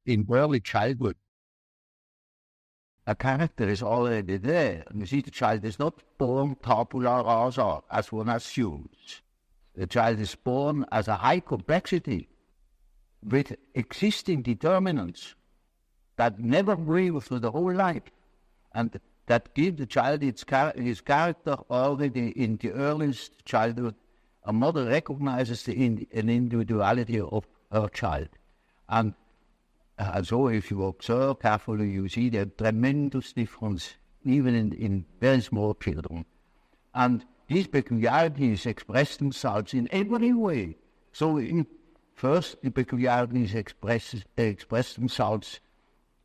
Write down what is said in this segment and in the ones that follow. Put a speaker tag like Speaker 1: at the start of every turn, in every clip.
Speaker 1: in early childhood, a character is already there. You see, the child is not born tabula rasa, as one assumes. The child is born as a high complexity with existing determinants that never waver through the whole life, and that give the child his character already in the earliest childhood. A mother recognizes an individuality of her child. And so if you observe carefully, you see the tremendous difference, even in very small children. And these peculiarities express themselves in every way. So first, the peculiarities express themselves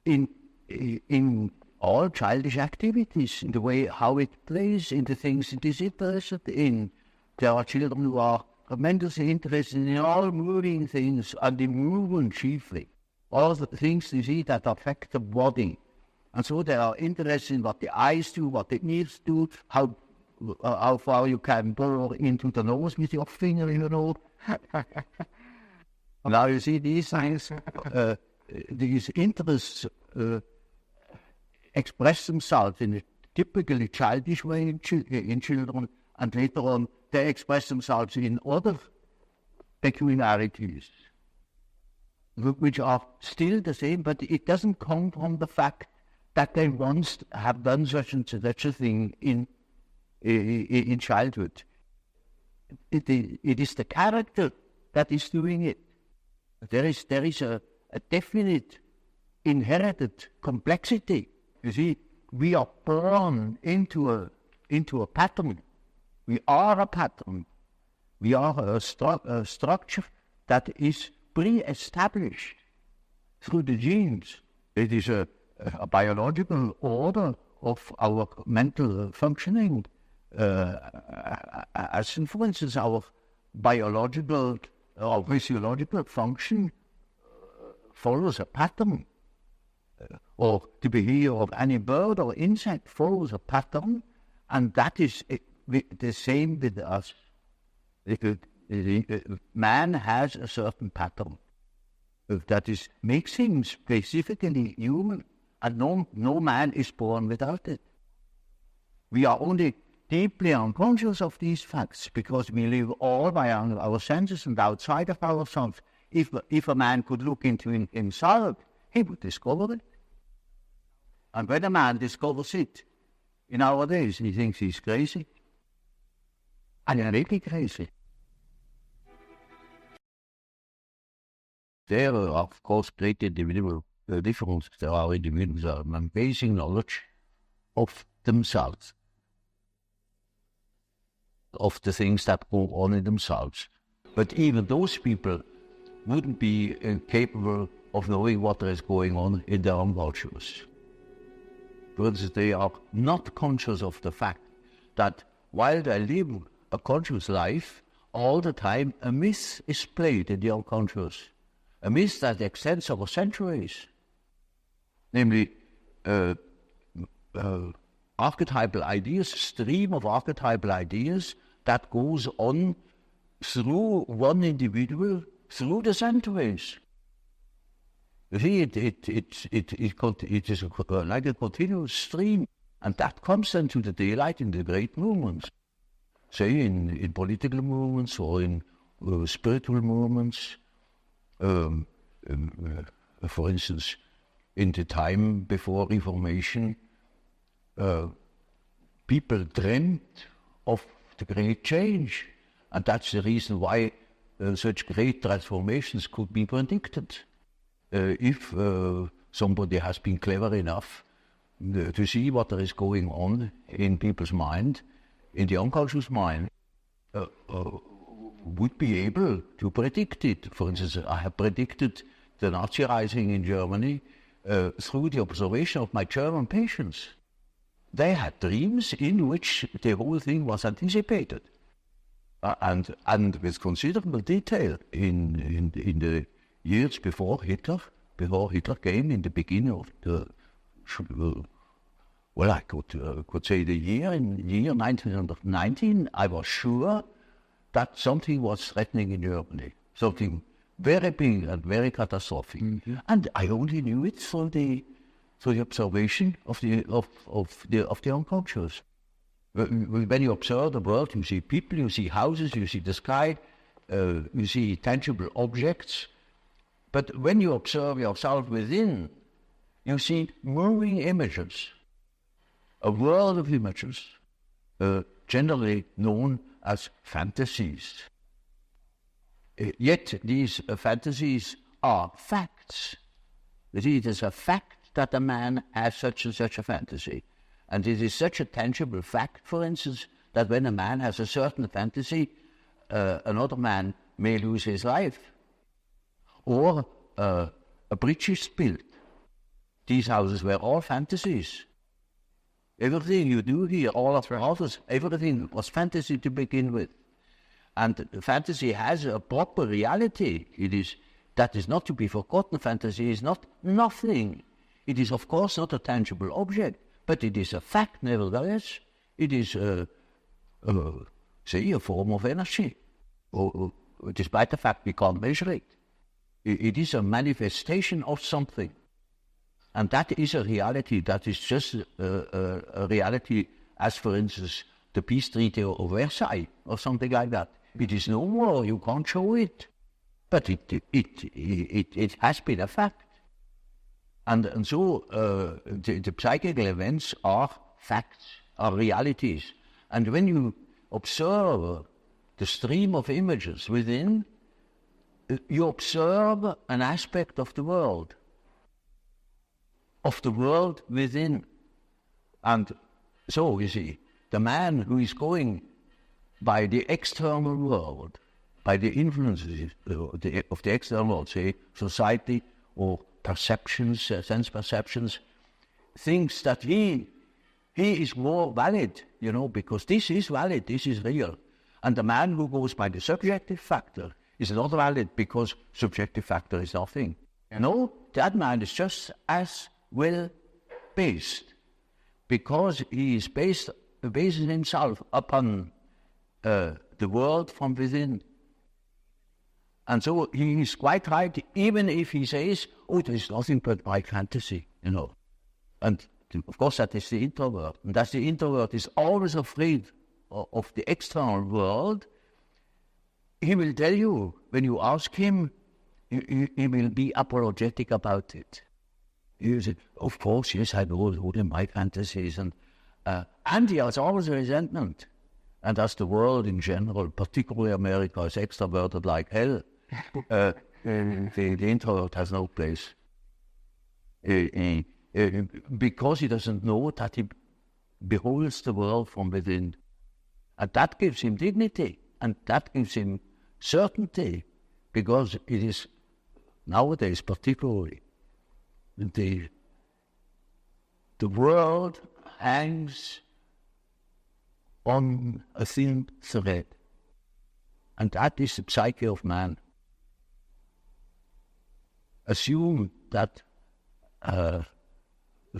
Speaker 1: in all childish activities, in the way how it plays, in the things it is interested in. There are children who are tremendously interested in all moving things, and in movement chiefly. All the things you see that affect the body. And so they are interested in what the eyes do, what the ears do, how far you can bore into the nose with your finger, you know. Now you see these things, these interests express themselves in a typically childish way in children, and later on they express themselves in other peculiarities, which are still the same, but it doesn't come from the fact that they once have done such and such a thing in childhood. It is the character that is doing it. There is a definite inherited complexity. You see, we are born into a pattern. We are a pattern. We are a structure that is pre-established through the genes. It is a biological order of our mental functioning, as for instance our biological or physiological function follows a pattern, or the behavior of any bird or insect follows a pattern, and that is the same with us. Man has a certain pattern that makes him specifically human, and no man is born without it. We are only deeply unconscious of these facts because we live all by our senses and outside of ourselves. If a man could look into himself, he would discover it. And when a man discovers it, in our days, he thinks he's crazy. And he's really crazy. There are, of course, great individual differences. There are individuals who have an amazing knowledge of themselves, of the things that go on in themselves. But even those people wouldn't be capable of knowing what is going on in their own cultures. For instance, they are not conscious of the fact that while they live a conscious life, all the time a myth is played in the unconscious. A myth that extends over centuries. Namely, archetypal ideas, stream of archetypal ideas that goes on through one individual, through the centuries. You see, it is like a continuous stream, and that comes then to the daylight in the great movements. Say in political movements or in spiritual movements. For instance, in the time before Reformation, people dreamt of the great change, and that's the reason why such great transformations could be predicted. If somebody has been clever enough to see what there is going on in people's mind, in the unconscious mind, would be able to predict it. For instance, I have predicted the Nazi rising in Germany through the observation of my German patients. They had dreams in which the whole thing was anticipated, and with considerable detail in the years before Hitler came, in the beginning of the, well, I could say the year 1919, I was sure that something was threatening in Germany, something very big and very catastrophic. Mm-hmm. And I only knew it through the observation of the unconscious. When you observe the world, you see people, you see houses, you see the sky, you see tangible objects. But when you observe yourself within, you see moving images, a world of images, generally known as fantasies. Yet these fantasies are facts. You see, it is a fact that a man has such and such a fantasy. And it is such a tangible fact, for instance, that when a man has a certain fantasy, another man may lose his life. Or a bridge is built. These houses were all fantasies. Everything you do here, all of the houses, everything was fantasy to begin with. And fantasy has a proper reality. That is not to be forgotten. Fantasy is not nothing. It is, of course, not a tangible object, but it is a fact, nevertheless. It is, say, a form of energy, despite the fact we can't measure it. It is a manifestation of something. And that is a reality. That is just a reality as, for instance, the peace treaty of Versailles or something like that. It is no more. You can't show it. But it has been a fact. And so the psychical events are facts, are realities. And when you observe the stream of images within, you observe an aspect of the world within. And so, you see, the man who is going by the external world, by the influences of the external world, say, society or perceptions, sense perceptions, thinks that he is more valid, because this is valid, this is real. And the man who goes by the subjective factor is not valid because subjective factor is nothing. No, that man is just as well based, because he is basing himself upon the world from within. And so he is quite right, even if he says, there is nothing but my fantasy, And of course that is the introvert. And that the introvert is always afraid of the external world. He will tell you, when you ask him, he will be apologetic about it. He will say, of course, yes, I know all my fantasies. And he has always a resentment. And as the world in general, particularly America, is extroverted like hell, the introvert has no place. Because he doesn't know that he beholds the world from within. And that gives him dignity, and that gives him certainty, because it is nowadays particularly the world hangs on a thin thread, and that is the psyche of man. Assume that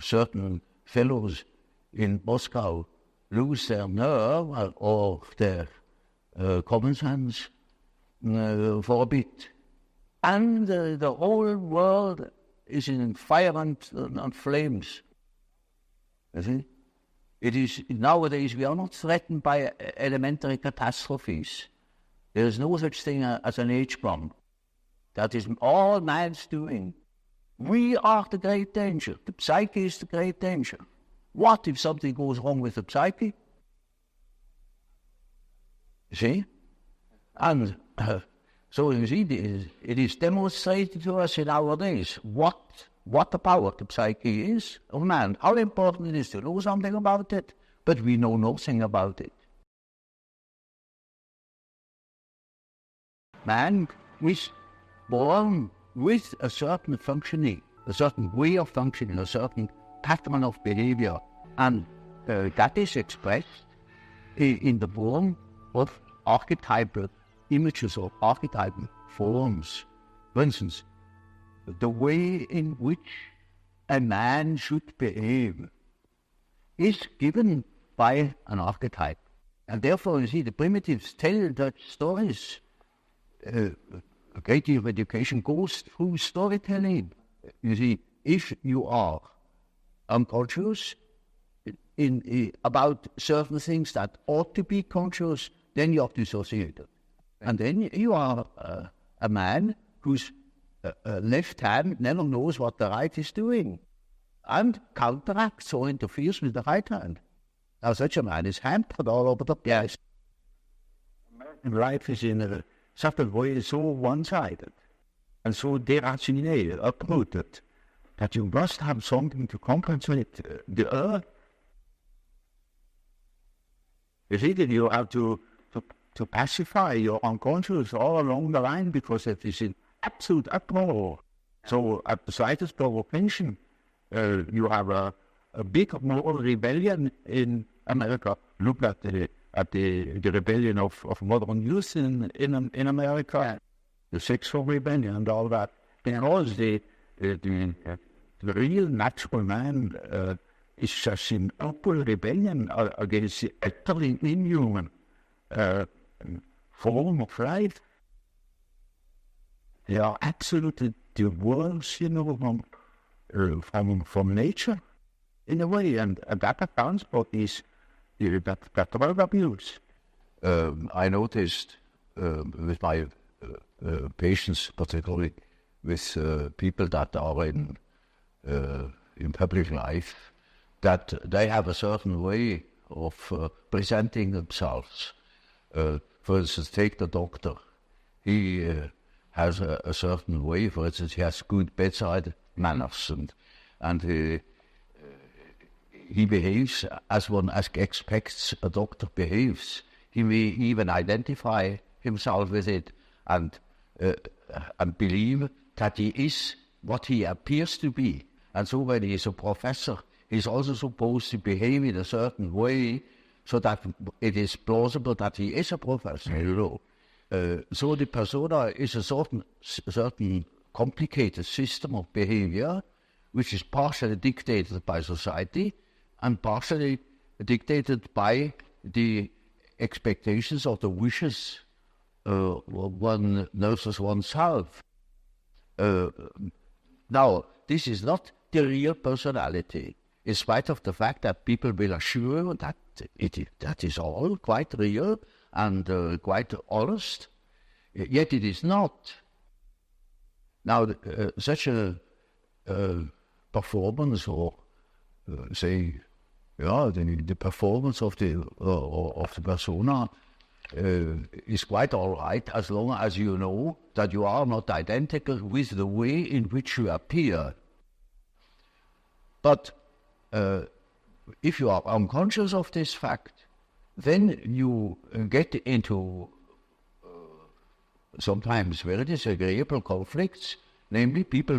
Speaker 1: certain fellows in Moscow lose their nerve or their common sense for a bit, and the whole world is in fire and flames. You see? It is nowadays we are not threatened by elementary catastrophes. There is no such thing as an H-bomb. That is all man's doing. We are the great danger. The psyche is the great danger. What if something goes wrong with the psyche? You see? And so you see, it is demonstrated to us in our days what the power of the psyche is of man. How important it is to know something about it, but we know nothing about it. Man is born with a certain functioning, a certain way of functioning, a certain pattern of behavior, and that is expressed in the form of archetypal images or archetypal forms. For instance, the way in which a man should behave is given by an archetype. And therefore, you see, the primitives tell such stories a great deal of education goes through storytelling. You see, if you are unconscious about certain things that ought to be conscious, then you are dissociated. And then you are a man whose left hand never knows what the right is doing and counteracts or interferes with the right hand. Now, such a man is hampered all over the place. American life is in such a way so one-sided and so deracinated, uprooted, that you must have something to compensate the earth. You see that you have to pacify your unconscious all along the line because it is in absolute uproar. So at the slightest provocation, you have a big moral rebellion in America. Look at the rebellion of modern youth in America, the sexual rebellion and all that. Because the real natural man is just in open rebellion against the utterly inhuman form of life. They are absolutely divorced, from nature, in a way, and that accounts for these drug abuse. I noticed with my patients, particularly with people that are in public life, that they have a certain way of presenting themselves. For instance, take the doctor. He has a certain way. For instance, he has good bedside manners, and he behaves as one expects a doctor behaves. He may even identify himself with it and believe that he is what he appears to be. And so when he is a professor, he's also supposed to behave in a certain way so that it is plausible that he is a professor, So the persona is a certain complicated system of behavior which is partially dictated by society and partially dictated by the expectations or the wishes one nurses oneself. Now, this is not the real personality, in spite of the fact that people will assure that that is all quite real and quite honest, yet it is not. Now, such a performance, or the performance of the persona is quite all right, as long as you know that you are not identical with the way in which you appear. But if you are unconscious of this fact, then you get into sometimes very disagreeable conflicts. Namely, people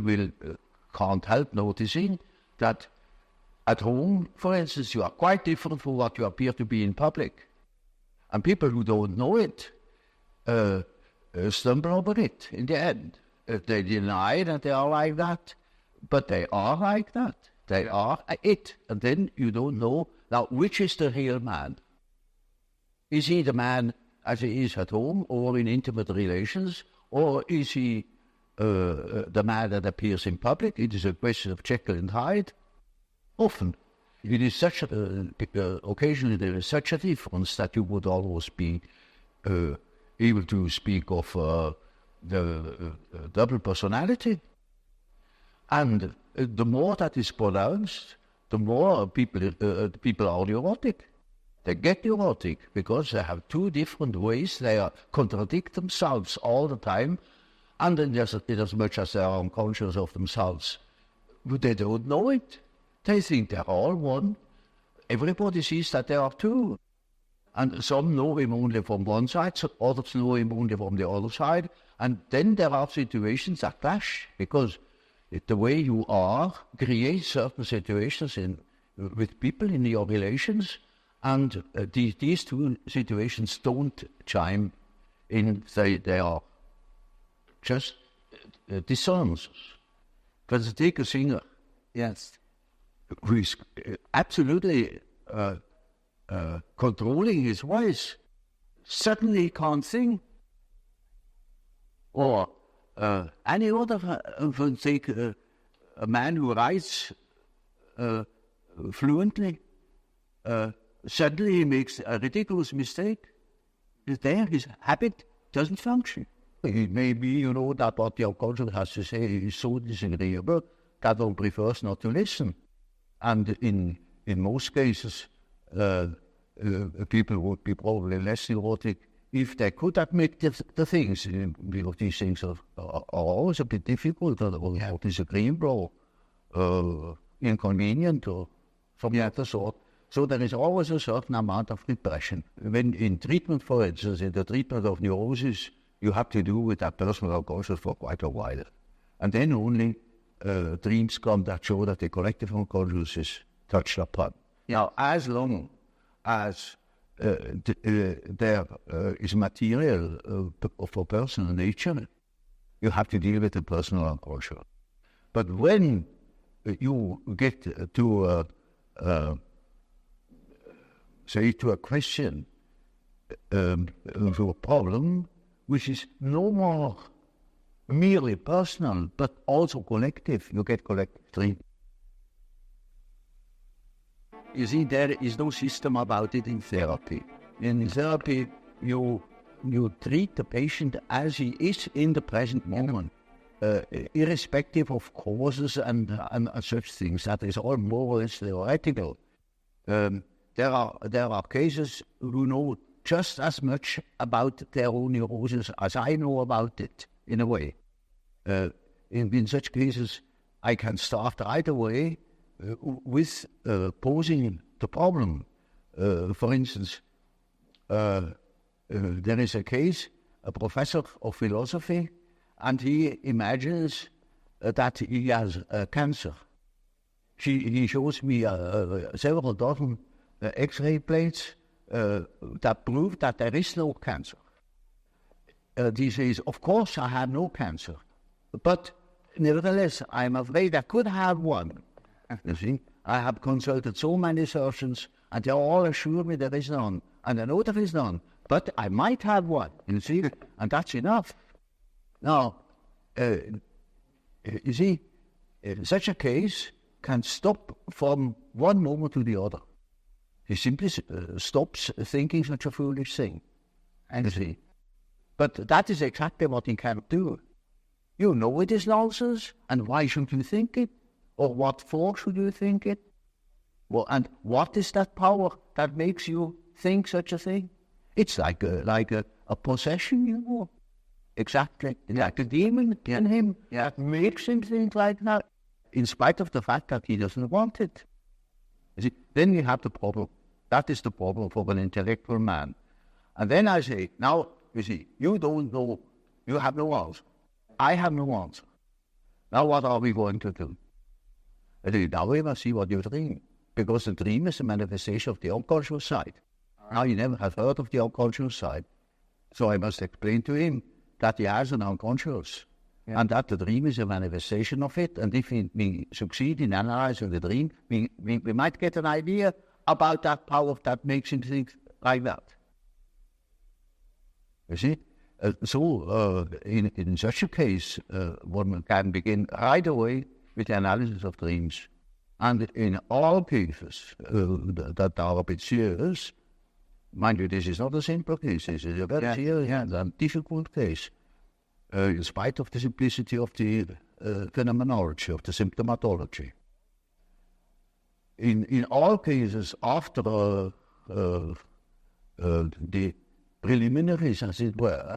Speaker 1: can't help noticing that at home, for instance, you are quite different from what you appear to be in public. And people who don't know it stumble over it in the end. They deny that they are like that, but they are like that. They are it. And then you don't know, now, which is the real man? Is he the man as he is at home or in intimate relations? Or is he the man that appears in public? It is a question of Jekyll and Hyde. Often. It is such occasionally there is such a difference that you would almost be able to speak of the double personality. And the more that is pronounced, the more people are neurotic. They get neurotic because they have two different ways. They contradict themselves all the time, and then in as much as they are unconscious of themselves, but they don't know it. They think they're all one. Everybody sees that they are two. And some know him only from one side, so others know him only from the other side. And then there are situations that clash, because the way you are creates certain situations with people in your relations, and these two situations don't chime in. They are just dissonances. But take a singer.
Speaker 2: Yes.
Speaker 1: Who is absolutely controlling his voice. Suddenly he can't sing. Or Any other, take a man who writes fluently, suddenly he makes a ridiculous mistake. His habit doesn't function. It may be, that what the unconscious has to say is so disagreeable that one prefers not to listen. And in most cases, people would be probably less neurotic if they could admit the things. Because these things are always a bit difficult, or disagreeable, inconvenient, or something of the sort. So there is always a certain amount of repression. When in treatment, for instance, in the treatment of neurosis, you have to do with that personal unconscious for quite a while. And then only dreams come that show that the collective unconscious is touched upon. Now, as long as there is material for personal nature, you have to deal with the personal unconscious. But when you get to to a question, to a problem, which is no more merely personal, but also collective, you get collective treatment. You see, there is no system about it in therapy. In therapy, you treat the patient as he is in the present moment, irrespective of causes and such things. That is all more or less theoretical. There are cases who know just as much about their own neurosis as I know about it, in a way. In such cases, I can start right away with posing the problem. For instance, there is a case, a professor of philosophy, and he imagines that he has cancer. He shows me several dozen X-ray plates that prove that there is no cancer. He says, of course I have no cancer, but nevertheless I'm afraid I could have one. You see, I have consulted so many surgeons and they all assure me there is none, and I know there is none, but I might have one, you see, and that's enough. Now, you see, such a case can stop from one moment to the other. He simply stops thinking such a foolish thing. And you see, but that is exactly what he can't do. You know it is nonsense, and why should you think it? Or what for should you think it? Well, and what is that power that makes you think such a thing? It's like a possession, Exactly. Like a demon in him that makes him think like that, in spite of the fact that he doesn't want it. You see, then you have the problem. That is the problem for an intellectual man. And then I say, now, you see, you don't know, you have no answer. I have no answer. Now what are we going to do? Now we must see what you dream, because the dream is a manifestation of the unconscious side. Now you never have heard of the unconscious side. So I must explain to him that he has an unconscious, and that the dream is a manifestation of it. And if we succeed in analyzing the dream, we might get an idea about that power that makes him think like that. You see? In such a case, one can begin right away with the analysis of dreams. And in all cases that are a bit serious, mind you, this is not a simple case, this is a very serious and difficult case, in spite of the simplicity of the phenomenology, of the symptomatology. In all cases, after the preliminaries, as it were,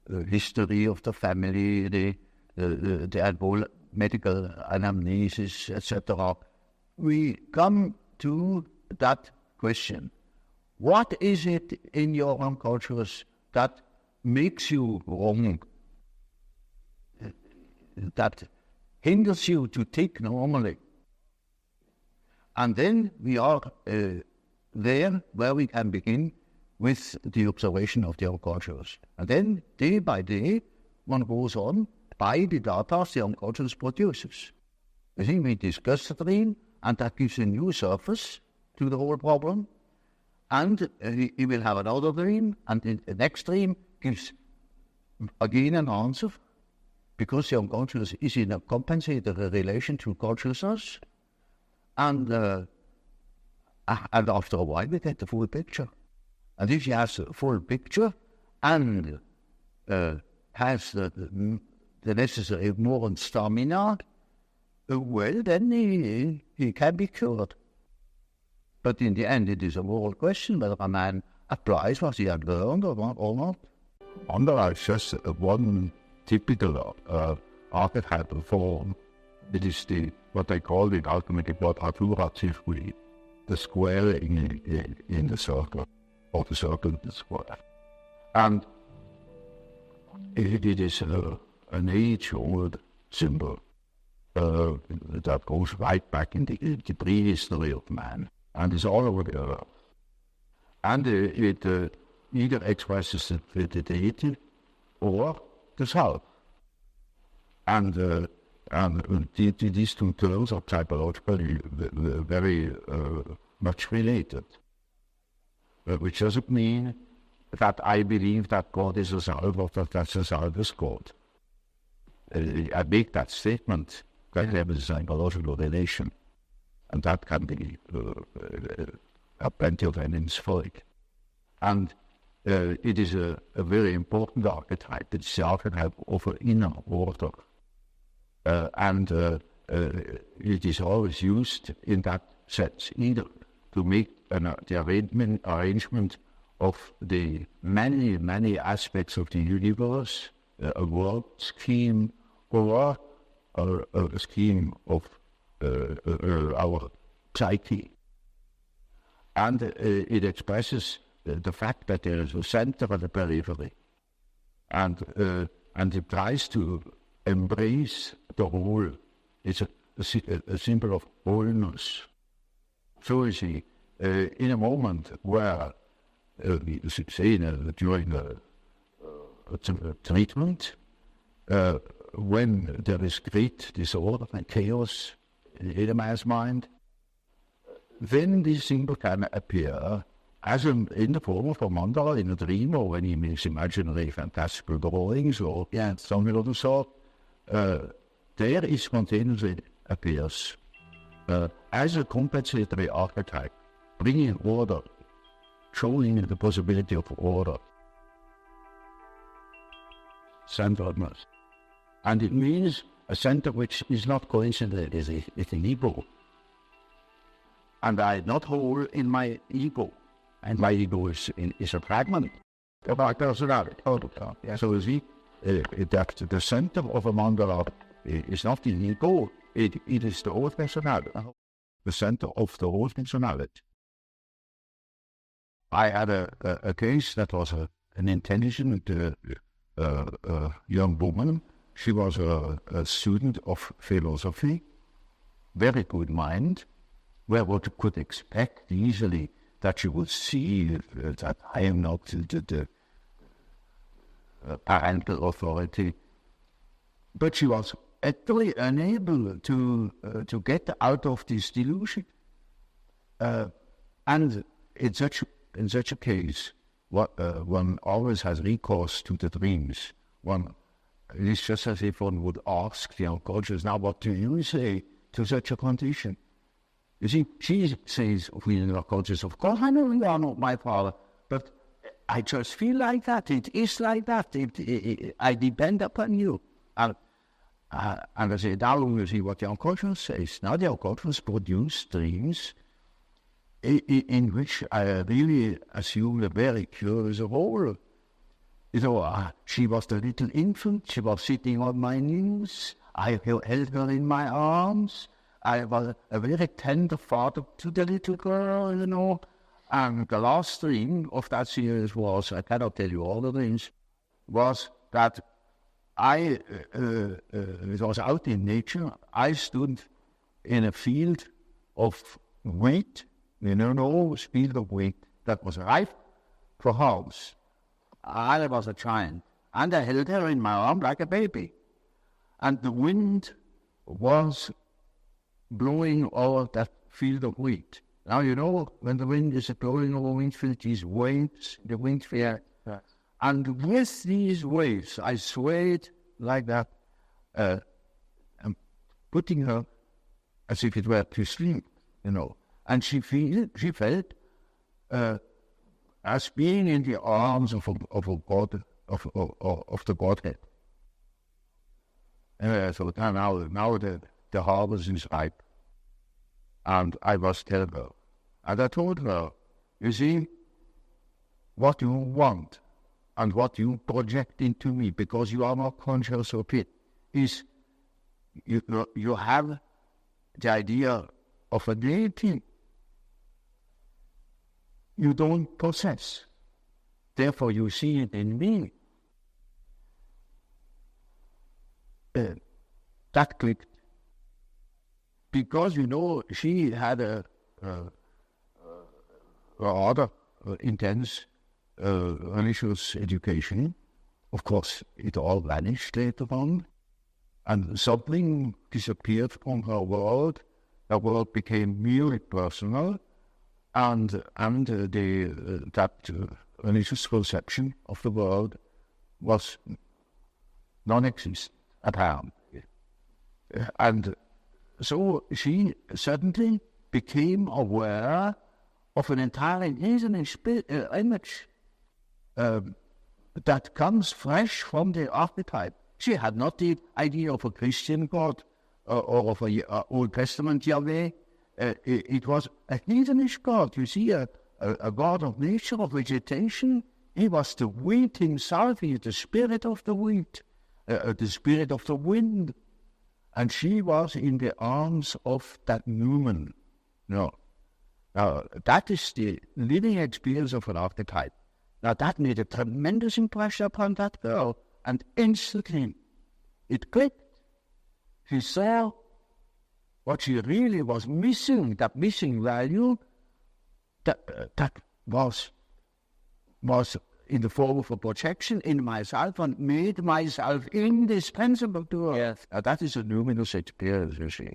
Speaker 1: the history of the family, the medical anamnesis, etc., we come to that question. What is it in your unconscious that makes you wrong, that hinders you to think normally? And then we are there where we can begin with the observation of the unconscious. And then, day by day, one goes on by the data the unconscious produces. You see, we discuss the dream, and that gives a new surface to the whole problem. And he will have another dream, and the next dream gives again an answer because the unconscious is in a compensated relation to consciousness, and after a while we get the full picture. And if you have the full picture and has the necessary more stamina, well, then he can be cured. But in the end, it is a moral question whether a man applies what he had learned or not.
Speaker 2: Under just one typical archetypal form, it is what they call it ultimately quadraturally, the square in the circle, or the circle in the square. And it is an age-old symbol that goes right back in the prehistory of man, and is all over the earth. And it either expresses the deity or the self. And these two terms are typologically very much related, which doesn't mean that I believe that God is a self or that the self is God. I make that statement that there is a psychological relation, and that can be plenty of evidence for it. And it is a very important archetype. It's the archetype of an inner order. And it is always used in that sense, either to make the arrangement of the many, many aspects of the universe, a world scheme, or a scheme of our psyche. And it expresses the fact that there is a center and a periphery. And it tries to embrace the whole. It's a symbol of wholeness. So you see, in a moment where, say during the treatment, when there is great disorder and chaos in a man's mind, then this symbol can appear as in the form of a mandala in a dream, or when he makes imaginary fantastical drawings, or something of the sort. There it spontaneously appears as a compensatory archetype, bringing order, showing the possibility of order, centeredness. And it means a center which is not coincident, it's an ego. And I am not whole in my ego, and my ego is a fragment of my personality. So you see, that the center of a mandala is not the ego, it is the whole personality, the center of the whole personality. I had a case that was an intelligent young woman. She was a student of philosophy, very good mind, where what you could expect easily that she would see that I am not the parental authority. But she was actually unable to get out of this delusion. And in such a case, one always has recourse to the dreams. It's just as if one would ask the unconscious, now what do you say to such a condition? You see, she says, we are not conscious, of course, I know you are not my father, but I just feel like that. It is like that. I depend upon you. And I say, now you see what the unconscious says. Now the unconscious produces dreams in which I really assume a very curious role. You know, she was the little infant. She was sitting on my knees. I held her in my arms. I was a very tender father to the little girl, you know. And the last dream of that series was, I cannot tell you all the dreams, was that it was out in nature. I stood in a field of wheat, enormous field of wheat that was ripe for harvest. I was a giant, and I held her in my arm like a baby. And the wind was blowing over that field of wheat. Now, you know, when the wind is blowing over wheat field, these waves, the wind fear. Yes. And with these waves, I swayed like that,
Speaker 1: and putting her as if it were to sleep, and she felt as being in the arms of a God, of the Godhead. So now the harvest is ripe, and I was telling her, and I told her, you see, what you want and what you project into me, because you are not conscious of it, is you have the idea of a deity you don't possess. Therefore, you see it in me. That clicked. Because, she had a rather intense religious education. Of course, it all vanished later on. And something disappeared from her world. Her world became merely personal. And that religious conception of the world was non-existent apparently. And so she suddenly became aware of an entirely image that comes fresh from the archetype. She had not the idea of a Christian God or of an Old Testament Yahweh. It was a heathenish God. You see, a God of nature, of vegetation. He was the wheat himself. He is the spirit of the wheat, the spirit of the wind. And she was in the arms of that Newman. Now, that is the living experience of an archetype. Now, that made a tremendous impression upon that girl. And instantly, it clicked. She saw what she really was missing, that missing value, that was in the form of a projection in myself and made myself indispensable to her.
Speaker 3: Yes.
Speaker 1: That is a luminous experience, you see.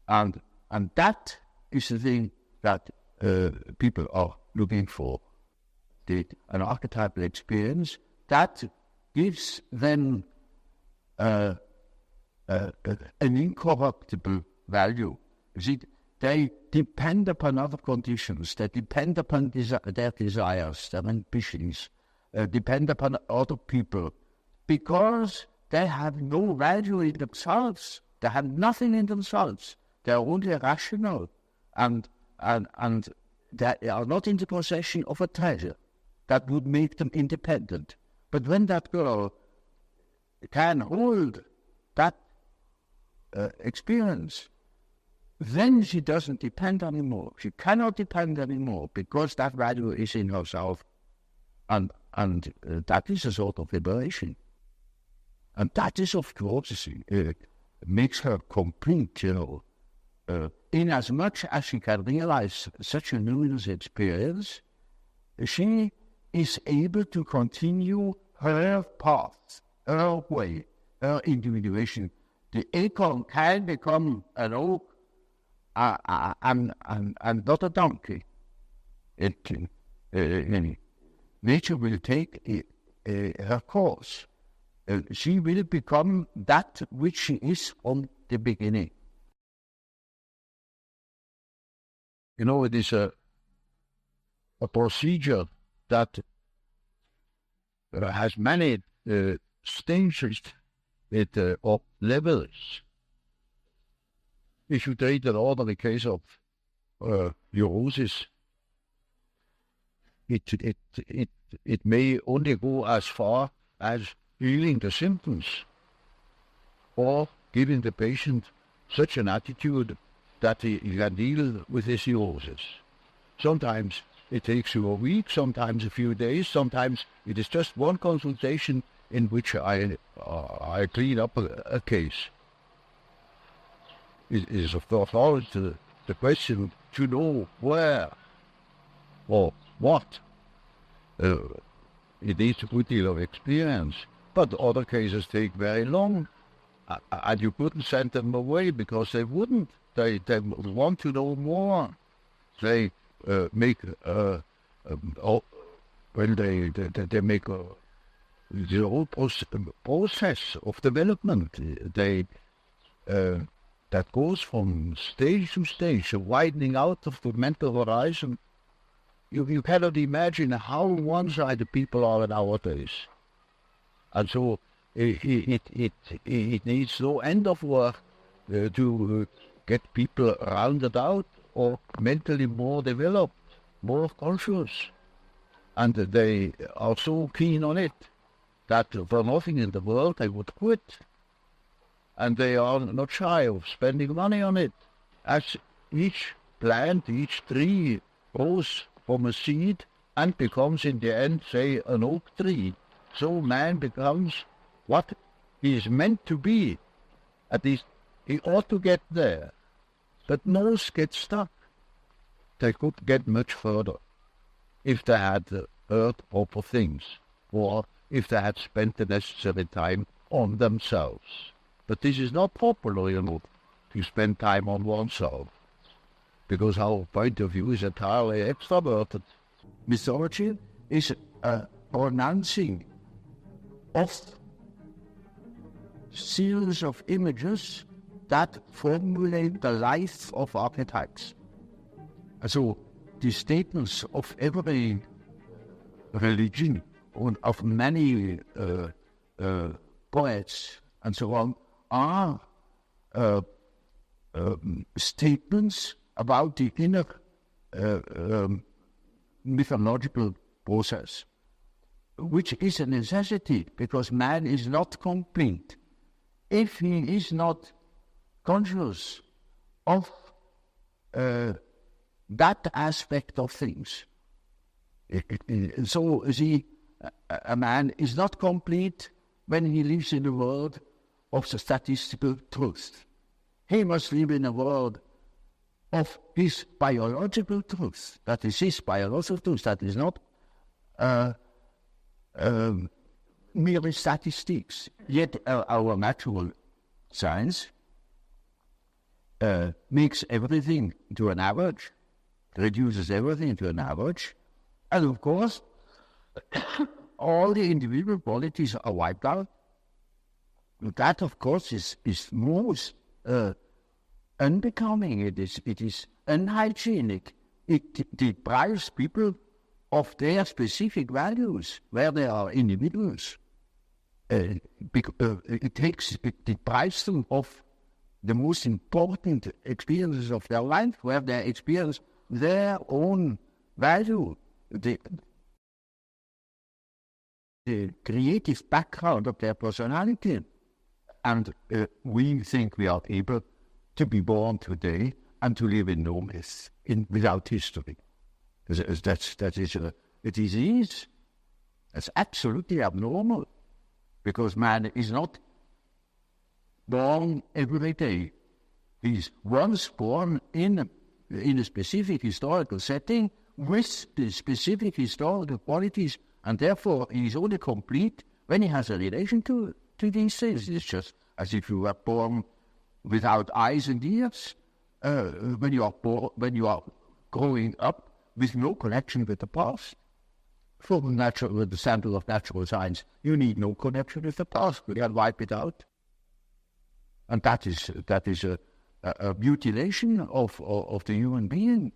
Speaker 1: And that is the thing that people are looking for. An archetypal experience that gives them an incorruptible value. You see, they depend upon other conditions, they depend upon their desires, their ambitions, depend upon other people, because they have no value in themselves. They have nothing in themselves. They are only rational, and they are not in the possession of a treasure that would make them independent. But when that girl can hold that experience, then she doesn't depend anymore. She cannot depend anymore because that value is in herself. And that is a sort of liberation. And that is, of course, makes her complete, in as much as she can realize such a luminous experience, she is able to continue her path, her way, her individuation. The acorn can become an oak and not a donkey. Nature will take her course. She will become that which she is from the beginning. It is a procedure that has many stages or levels. If you take an ordinary case of neurosis, it may only go as far as healing the symptoms or giving the patient such an attitude that he can deal with his neurosis. Sometimes it takes you a week, sometimes a few days, sometimes it is just one consultation in which I clean up a case. It is, of course, always the question to know where or what. It needs a good deal of experience, but other cases take very long, and you couldn't send them away because they wouldn't. They want to know more. They make when they make
Speaker 2: the whole process of development, that goes from stage to stage, widening out of the mental horizon. You cannot imagine how one-sided people are nowadays. And so it needs no end of work to get people rounded out or mentally more developed, more conscious. And they are so keen on it that for nothing in the world they would quit. And they are not shy of spending money on it. As each plant, each tree grows from a seed and becomes in the end, say, an oak tree, so man becomes what he is meant to be. At least he ought to get there. But most get stuck. They could get much further if they had heard proper things, or if they had spent the necessary time on themselves. But this is not popular, to spend time on oneself, because our point of view is entirely extroverted. Mythology is a pronouncing of series of images that formulate the life of archetypes. So the statements of every religion, and of many poets and so on, are statements about the inner mythological process, which is a necessity, because man is not complete if he is not conscious of that aspect of things. So, see, a man is not complete when he lives in a world of the statistical truth. He must live in a world of his biological truth. That is his biological truth. That is not merely statistics. Yet our natural science makes everything to an average, reduces everything to an average, and of course, all the individual qualities are wiped out. That, of course, is most unbecoming. It is unhygienic. It deprives people of their specific values, where they are individuals. It deprives them of the most important experiences of their life, where they experience their own value, the creative background of their personality. And we think we are able to be born today and to live in no myth, without history. That is a disease. It's absolutely abnormal, because man is not born every day. He's once born in a specific historical setting with the specific historical qualities, and therefore he is only complete when he has a relation to these things. It's just as if you were born without eyes and ears, when you are growing up with no connection with the past. From the sample of natural science, you need no connection with the past. You can wipe it out, and that is a mutilation of the human being.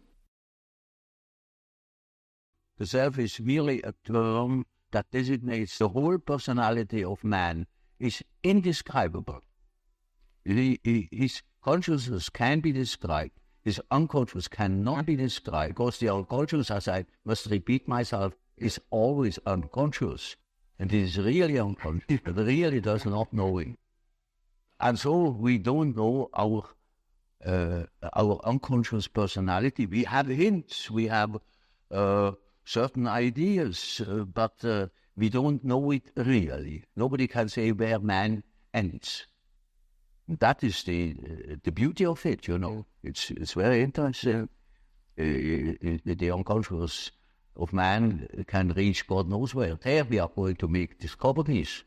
Speaker 2: The self is merely a term that designates the whole personality of man. Is indescribable. His consciousness can be described. His unconscious cannot be described, because the unconscious, as I must repeat myself, is always unconscious. And it is really unconscious. It really does not know it. And so we don't know our unconscious personality. We have hints, we have certain ideas, but we don't know it really. Nobody can say where man ends. That is the beauty of it, It's very interesting. The unconscious of man can reach God knows where. There we are going to make discoveries.